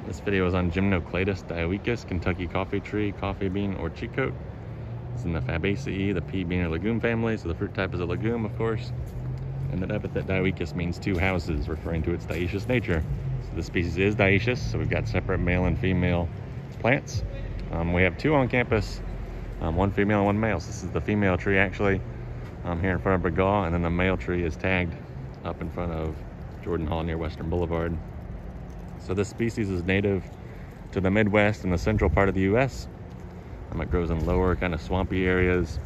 This video is on Gymnocladus, dioicus, Kentucky coffee tree, coffee bean, or cheat-coat. It's in the Fabaceae, the pea bean or legume family, so the fruit type is a legume, of course. And the epithet dioicus means two houses, referring to its dioecious nature. So the species is dioecious, so we've got separate male and female plants. We have two on campus, one female and one male. So this is the female tree actually, here in front of Bregaw, and then the male tree is tagged up in front of Jordan Hall near Western Boulevard. So this species is native to the Midwest and the central part of the US. It grows in lower kind of swampy areas,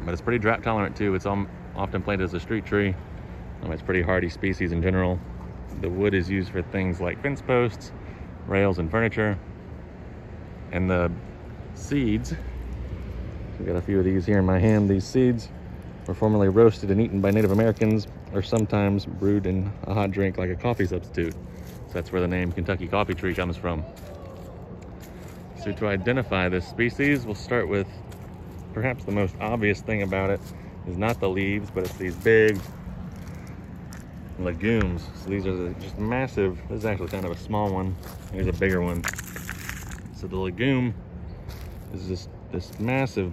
but it's pretty drought tolerant too. It's often planted as a street tree. It's a pretty hardy species in general. The wood is used for things like fence posts, rails, and furniture. And the seeds, I've got a few of these here in my hand. These seeds were formerly roasted and eaten by Native Americans, or sometimes brewed in a hot drink like a coffee substitute. So that's where the name Kentucky coffee tree comes from. So to identify this species, we'll start with perhaps the most obvious thing about it is not the leaves, but it's these big legumes. So these are just massive. This is actually kind of a small one. Here's a bigger one. So the legume is just this massive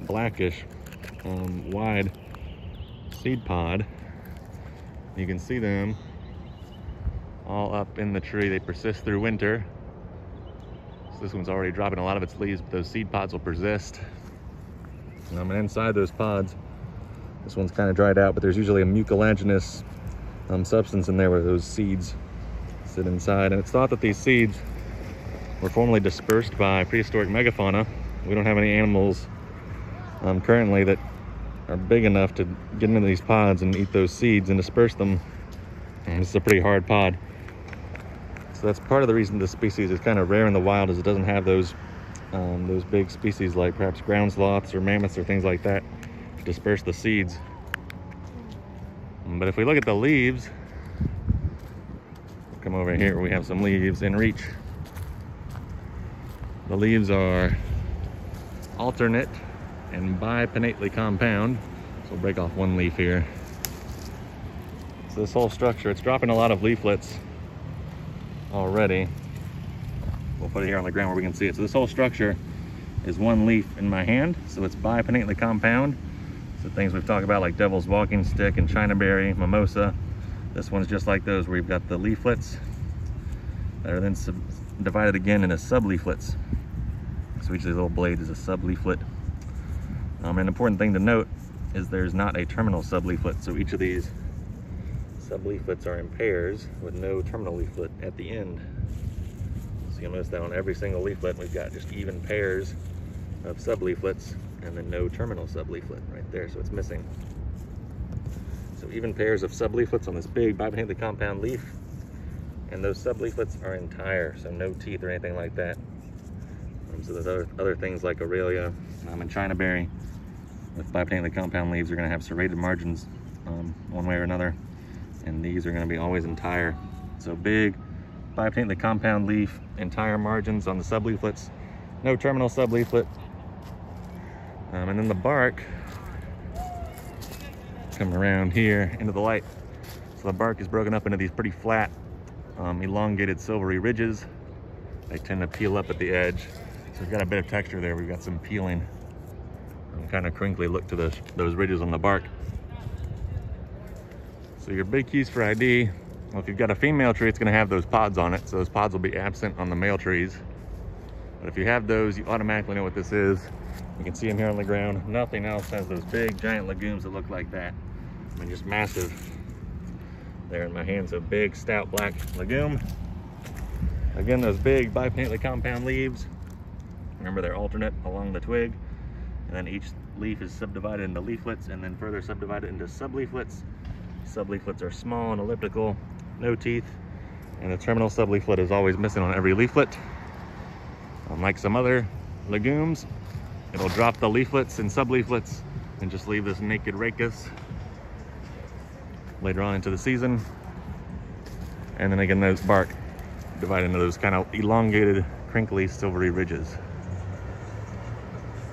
blackish wide seed pod. You can see them all up in the tree. They persist through winter. So this one's already dropping a lot of its leaves, but those seed pods will persist. And inside those pods, this one's kind of dried out, but there's usually a mucilaginous substance in there where those seeds sit inside. And it's thought that these seeds were formerly dispersed by prehistoric megafauna. We don't have any animals currently that are big enough to get into these pods and eat those seeds and disperse them. And this is a pretty hard pod. So that's part of the reason this species is kind of rare in the wild, is it doesn't have those big species like perhaps ground sloths or mammoths or things like that to disperse the seeds. But if we look at the leaves, come over here, we have some leaves in reach. The leaves are alternate and bipinnately compound. So we'll break off one leaf here. So this whole structure, it's dropping a lot of leaflets already. We'll put it here on the ground where we can see it. So this whole structure is one leaf in my hand. So it's bipinnately compound. So things we've talked about like devil's walking stick and chinaberry, mimosa. This one's just like those, where you've got the leaflets that are then divided again into subleaflets. So each of these little blades is a subleaflet. An important thing to note is there's not a terminal subleaflet. So each of these subleaflets are in pairs with no terminal leaflet at the end. So you'll notice that on every single leaflet we've got just even pairs of subleaflets and then no terminal subleaflet right there, so it's missing. So even pairs of subleaflets on this big bipinnately compound leaf, and those subleaflets are entire, so no teeth or anything like that. So there's other things like Aurelia and chinaberry with bipinnately compound leaves are going to have serrated margins one way or another, and these are going to be always entire. So big bipinnately compound leaf, entire margins on the subleaflets, no terminal subleaflet. And then the bark, come around here into the light. So the bark is broken up into these pretty flat, elongated silvery ridges. They tend to peel up at the edge. So we've got a bit of texture there. We've got some peeling and kind of crinkly look to those ridges on the bark. So your big keys for ID, well, if you've got a female tree, it's going to have those pods on it. So those pods will be absent on the male trees. But if you have those, you automatically know what this is. You can see them here on the ground. Nothing else has those big giant legumes that look like that. I mean, just massive. There in my hand, so big, stout, black legume. Again, those big bipinnately compound leaves. Remember, they're alternate along the twig. And then each leaf is subdivided into leaflets and then further subdivided into subleaflets. Subleaflets are small and elliptical, no teeth. And the terminal subleaflet is always missing on every leaflet. Unlike some other legumes, it'll drop the leaflets and subleaflets and just leave this naked rachis later on into the season. And then again, those bark divided into those kind of elongated, crinkly, silvery ridges.